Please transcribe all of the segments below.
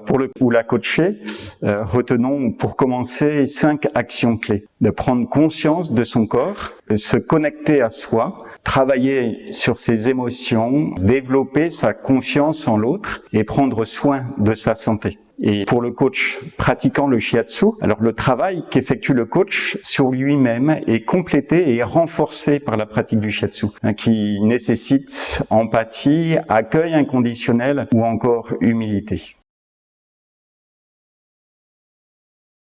Pour le ou la coacher, retenons pour commencer 5 actions clés. De prendre conscience de son corps, de se connecter à soi, travailler sur ses émotions, développer sa confiance en l'autre et prendre soin de sa santé. Et pour le coach pratiquant le shiatsu, alors le travail qu'effectue le coach sur lui-même est complété et renforcé par la pratique du shiatsu, qui nécessite empathie, accueil inconditionnel ou encore humilité.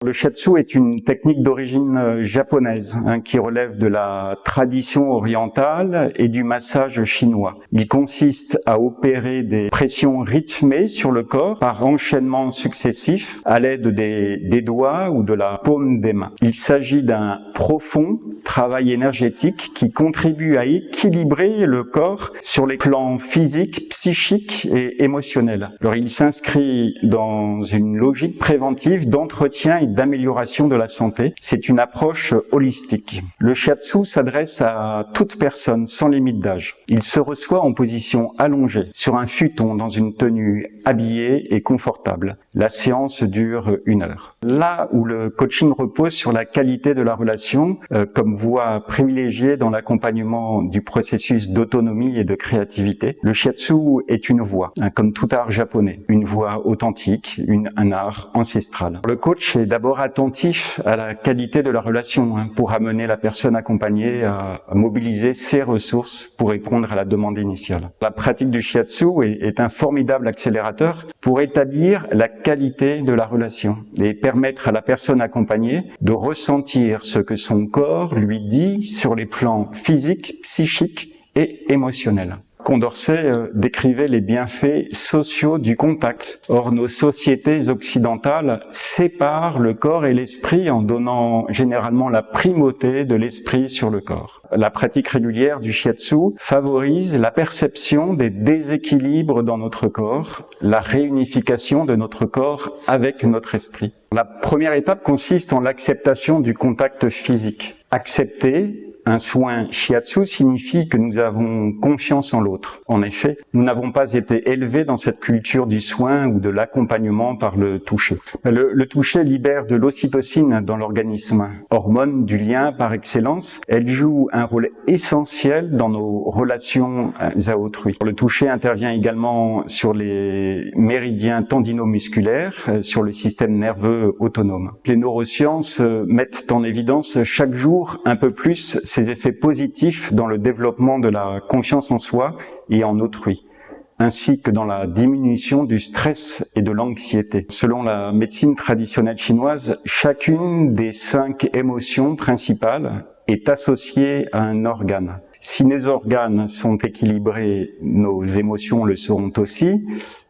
Le shiatsu est une technique d'origine japonaise qui relève de la tradition orientale et du massage chinois. Il consiste à opérer des pressions rythmées sur le corps par enchaînement successif à l'aide des doigts ou de la paume des mains. Il s'agit d'un profond travail énergétique qui contribue à équilibrer le corps sur les plans physiques, psychiques et émotionnels. Alors il s'inscrit dans une logique préventive d'entretien et d'amélioration de la santé. C'est une approche holistique. Le shiatsu s'adresse à toute personne sans limite d'âge. Il se reçoit en position allongée, sur un futon, dans une tenue habillée et confortable. La séance dure 1 heure. Là où le coaching repose sur la qualité de la relation, comme voie privilégiée dans l'accompagnement du processus d'autonomie et de créativité, le shiatsu est une voie, comme tout art japonais, une voie authentique, un art ancestral. Le coach est d'abord attentif à la qualité de la relation pour amener la personne accompagnée à mobiliser ses ressources pour répondre à la demande initiale. La pratique du shiatsu est un formidable accélérateur pour établir la qualité de la relation et permettre à la personne accompagnée de ressentir ce que son corps lui dit sur les plans physiques, psychiques et émotionnels. Condorcet décrivait les bienfaits sociaux du contact. Or, nos sociétés occidentales séparent le corps et l'esprit en donnant généralement la primauté de l'esprit sur le corps. La pratique régulière du shiatsu favorise la perception des déséquilibres dans notre corps, la réunification de notre corps avec notre esprit. La première étape consiste en l'acceptation du contact physique. Accepter un soin shiatsu signifie que nous avons confiance en l'autre. En effet, nous n'avons pas été élevés dans cette culture du soin ou de l'accompagnement par le toucher. Le toucher libère de l'ocytocine dans l'organisme, hormone du lien par excellence. Elle joue un rôle essentiel dans nos relations à autrui. Le toucher intervient également sur les méridiens tendinomusculaires, sur le système nerveux autonome. Les neurosciences mettent en évidence chaque jour un peu plus ces effets positifs dans le développement de la confiance en soi et en autrui, ainsi que dans la diminution du stress et de l'anxiété. Selon la médecine traditionnelle chinoise, chacune des 5 émotions principales est associée à un organe. Si nos organes sont équilibrés, nos émotions le seront aussi,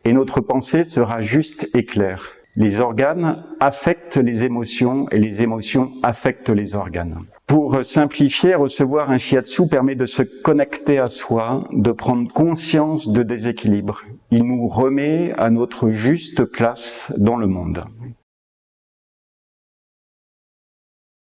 et notre pensée sera juste et claire. Les organes affectent les émotions et les émotions affectent les organes. Pour simplifier, recevoir un shiatsu permet de se connecter à soi, de prendre conscience de déséquilibre. Il nous remet à notre juste place dans le monde.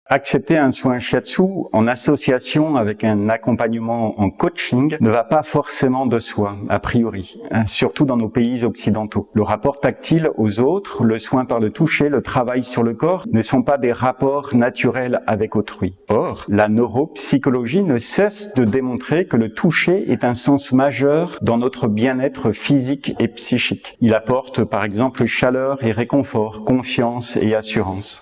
Accepter un soin shiatsu en association avec un accompagnement en coaching ne va pas forcément de soi, a priori, surtout dans nos pays occidentaux. Le rapport tactile aux autres, le soin par le toucher, le travail sur le corps ne sont pas des rapports naturels avec autrui. Or, la neuropsychologie ne cesse de démontrer que le toucher est un sens majeur dans notre bien-être physique et psychique. Il apporte par exemple chaleur et réconfort, confiance et assurance.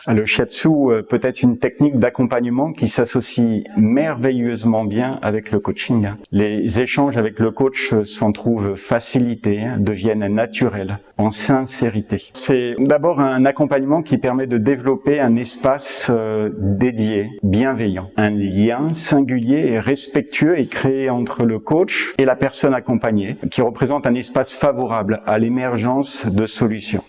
Le shiatsu peut être une technique d'accompagnement qui s'associe merveilleusement bien avec le coaching. Les échanges avec le coach s'en trouvent facilités, deviennent naturels, en sincérité. C'est d'abord un accompagnement qui permet de développer un espace dédié, bienveillant. Un lien singulier et respectueux est créé entre le coach et la personne accompagnée, qui représente un espace favorable à l'émergence de solutions.